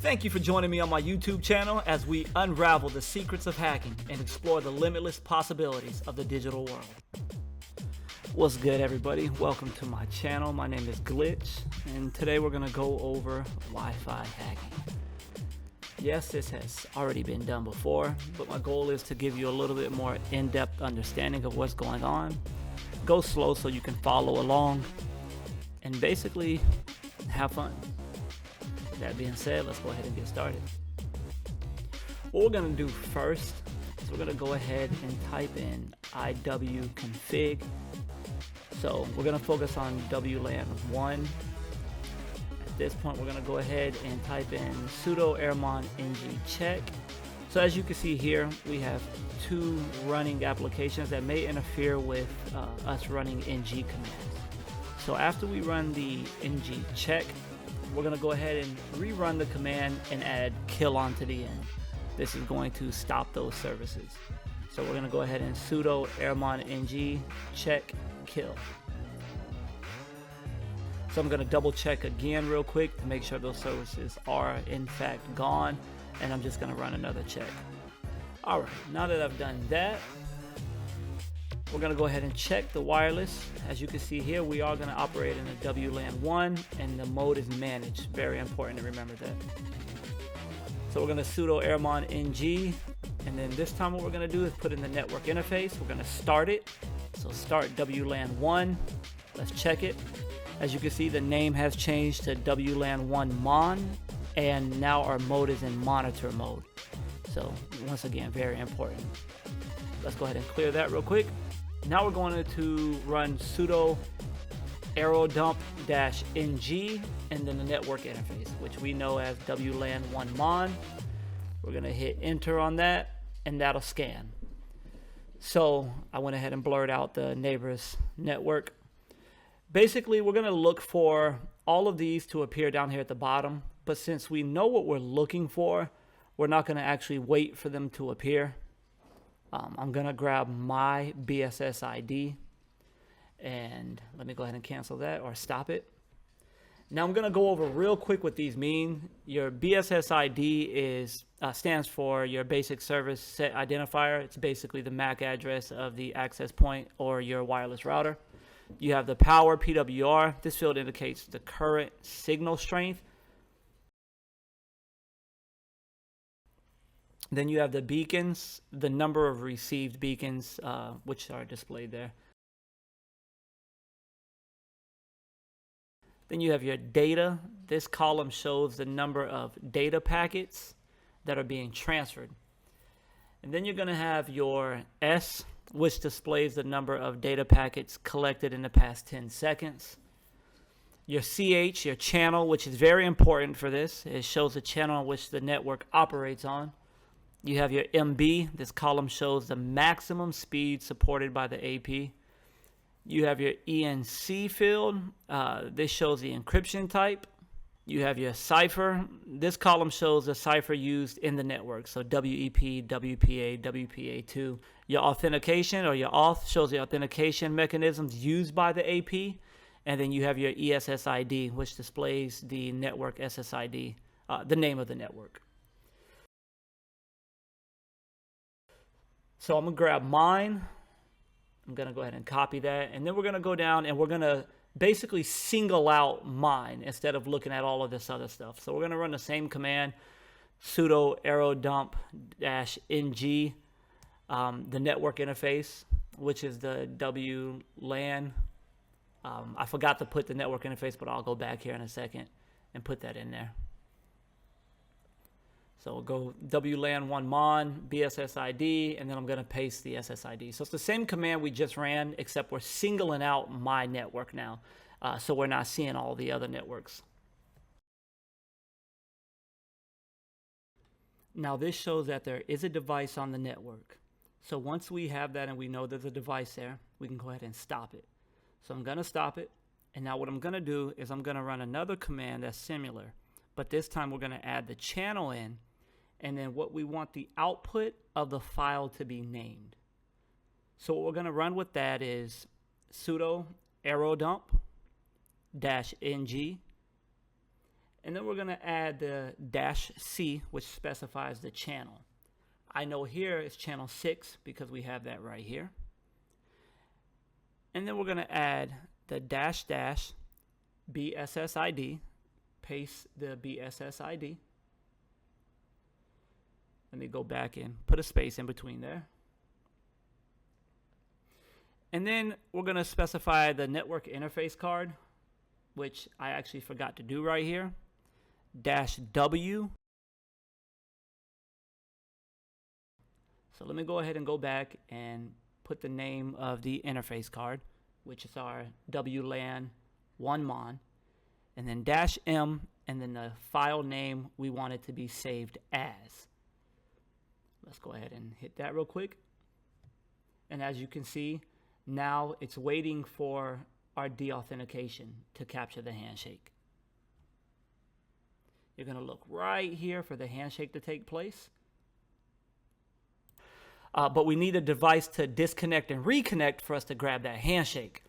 Thank you for joining me on my YouTube channel as we unravel the secrets of hacking and explore the limitless possibilities of the digital world. What's good, everybody? Welcome to my channel. My name is Glitch, and today we're going to go over Wi-Fi hacking. Yes, this has already been done before, but my goal is to give you a little bit more in-depth understanding of what's going on. Go slow so you can follow along and basically have fun. That being said, let's go ahead and get started. What we're going to do first is we're going to go ahead and type in iw-config. So we're going to focus on WLAN 1. At this point, we're going to go ahead and type in sudo airmon-ng check. So as you can see here, we have two running applications that may interfere with us running ng commands. So after we run the ng check, we're going to go ahead and rerun the command and add kill onto the end. This is going to stop those services. So we're going to go ahead and sudo airmon-ng check kill. So I'm going to double check again real quick to make sure those services are in fact gone, and I'm just going to run another check. Alright, now that I've done that, we're going to go ahead and check the wireless. As you can see here, we are going to operate in a WLAN 1 and the mode is managed. Very important to remember that. So we're going to sudo airmon-ng, and then this time what we're going to do is put in the network interface. We're going to start it. So start WLAN 1. Let's check it. As you can see, the name has changed to WLAN 1 mon, and now our mode is in monitor mode. So once again, very important. Let's go ahead and clear that real quick. Now we're going to run sudo airodump-ng and then the network interface, which we know as WLAN 1 mon. We're going to hit enter on that, and that'll scan. So I went ahead and blurred out the neighbor's network. Basically, we're going to look for all of these to appear down here at the bottom, but since we know what we're looking for, we're not going to actually wait for them to appear. I'm going to grab my BSSID, and let me go ahead and cancel that or stop it. Now I'm going to go over real quick what these mean. Your BSSID stands for your basic service set identifier. It's basically the MAC address of the access point or your wireless router. You have the power PWR. This field indicates the current signal strength. Then you have the beacons, the number of received beacons, which are displayed there. Then you have your data. This column shows the number of data packets that are being transferred. And then you're going to have your S, which displays the number of data packets collected in the past 10 seconds. Your CH, your channel, which is very important for this. It shows the channel on which the network operates on. You have your MB. This column shows the maximum speed supported by the AP. You have your ENC field. This shows the encryption type. You have your cipher. This column shows the cipher used in the network. So WEP, WPA, WPA2. Your authentication or your auth shows the authentication mechanisms used by the AP. And then you have your ESSID, which displays the network SSID, the name of the network. So I'm going to grab mine. I'm going to go ahead and copy that. And then we're going to go down and we're going to basically single out mine instead of looking at all of this other stuff. So we're going to run the same command, sudo airodump-ng, the network interface, which is the WLAN. I forgot to put the network interface, but I'll go back here in a second and put that in there. So we'll go WLAN 1 mon, BSSID, and then I'm going to paste the SSID. So it's the same command we just ran, except we're singling out my network now. So we're not seeing all the other networks. Now this shows that there is a device on the network. So once we have that and we know there's a device there, we can go ahead and stop it. So I'm going to stop it. And now what I'm going to do is I'm going to run another command that's similar. But this time we're going to add the channel in. And then what we want the output of the file to be named. So what we're going to run with that is sudo airodump-ng And then we're going to add the -C, which specifies the channel. I know here it's channel 6 because we have that right here. And then we're going to add the -- BSSID. Paste the BSSID. Let me go back and put a space in between there. And then we're going to specify the network interface card, which I actually forgot to do right here. -W. So let me go ahead and go back and put the name of the interface card, which is our WLAN 1mon, and then -M, and then the file name we want it to be saved as. Let's go ahead and hit that real quick. And as you can see, now it's waiting for our deauthentication to capture the handshake. You're going to look right here for the handshake to take place. But we need a device to disconnect and reconnect for us to grab that handshake.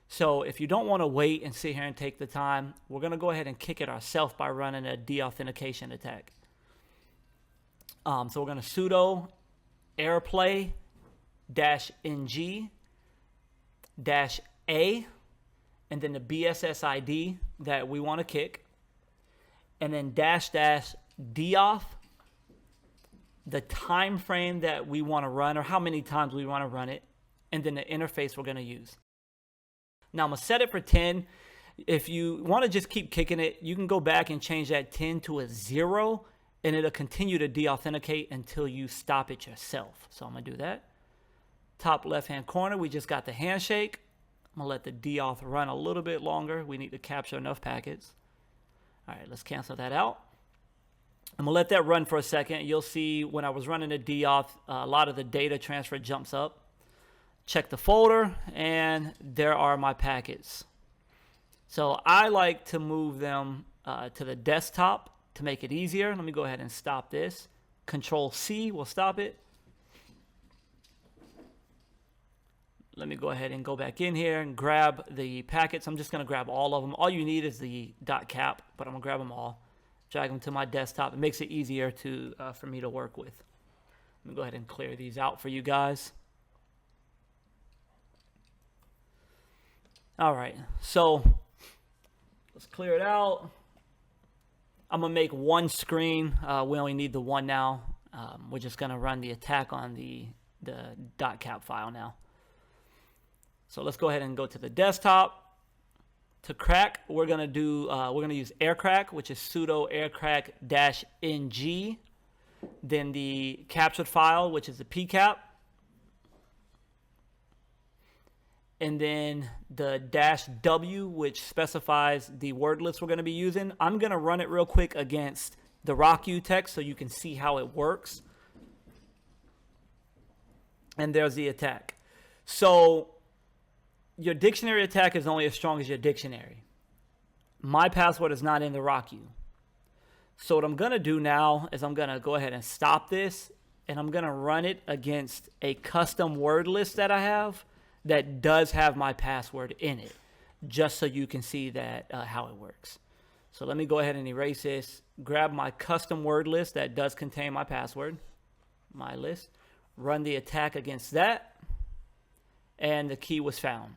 So if you don't want to wait and sit here and take the time, we're going to go ahead and kick it ourselves by running a deauthentication attack. So we're going to sudo airplay-ng -A, and then the BSSID that we want to kick, and then --DEAUTH, the time frame that we want to run, or how many times we want to run it, and then the interface we're going to use. Now I'm going to set it for 10. If you want to just keep kicking it, you can go back and change that 10 to a 0, and it'll continue to deauthenticate until you stop it yourself. So I'm going to do that. Top left-hand corner, we just got the handshake. I'm going to let the deauth run a little bit longer. We need to capture enough packets. All right, let's cancel that out. I'm going to let that run for a second. You'll see when I was running the deauth, a lot of the data transfer jumps up. Check the folder, and there are my packets. So I like to move them to the desktop to make it easier. Let me go ahead and stop this. Control-C will stop it. Let me go ahead and go back in here and grab the packets. I'm just going to grab all of them. All you need is the .cap, but I'm going to grab them all. Drag them to my desktop. It makes it easier for me to work with. Let me go ahead and clear these out for you guys. All right, so let's clear it out. I'm going to make one screen. We only need the one now. We're just going to run the attack on the .cap file now. So let's go ahead and go to the desktop. To crack, we're going to use aircrack, which is sudo aircrack-ng. Then the captured file, which is the pcap. And then the -W, which specifies the word list we're going to be using. I'm going to run it real quick against the rocku text so you can see how it works. And there's the attack. So your dictionary attack is only as strong as your dictionary. My password is not in the rocku. So what I'm going to do now is I'm going to go ahead and stop this, and I'm going to run it against a custom word list that I have that does have my password in it, just so you can see that how it works. So let me go ahead and erase this, grab my custom word list that does contain my password, my list, run the attack against that, and the key was found.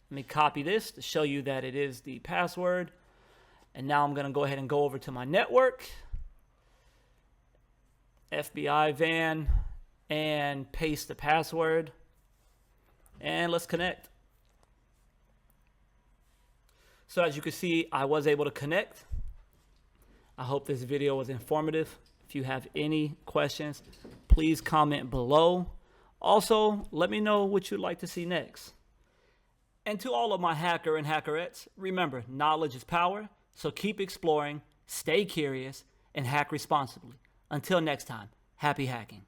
Let me copy this to show you that it is the password. And now I'm going to go ahead and go over to my network, FBI van, and paste the password. And let's connect. So as you can see, I was able to connect. I hope this video was informative. If you have any questions, please comment below. Also, let me know what you'd like to see next. And to all of my hacker and hackerettes, remember, knowledge is power, so keep exploring, stay curious, and hack responsibly. Until next time, happy hacking.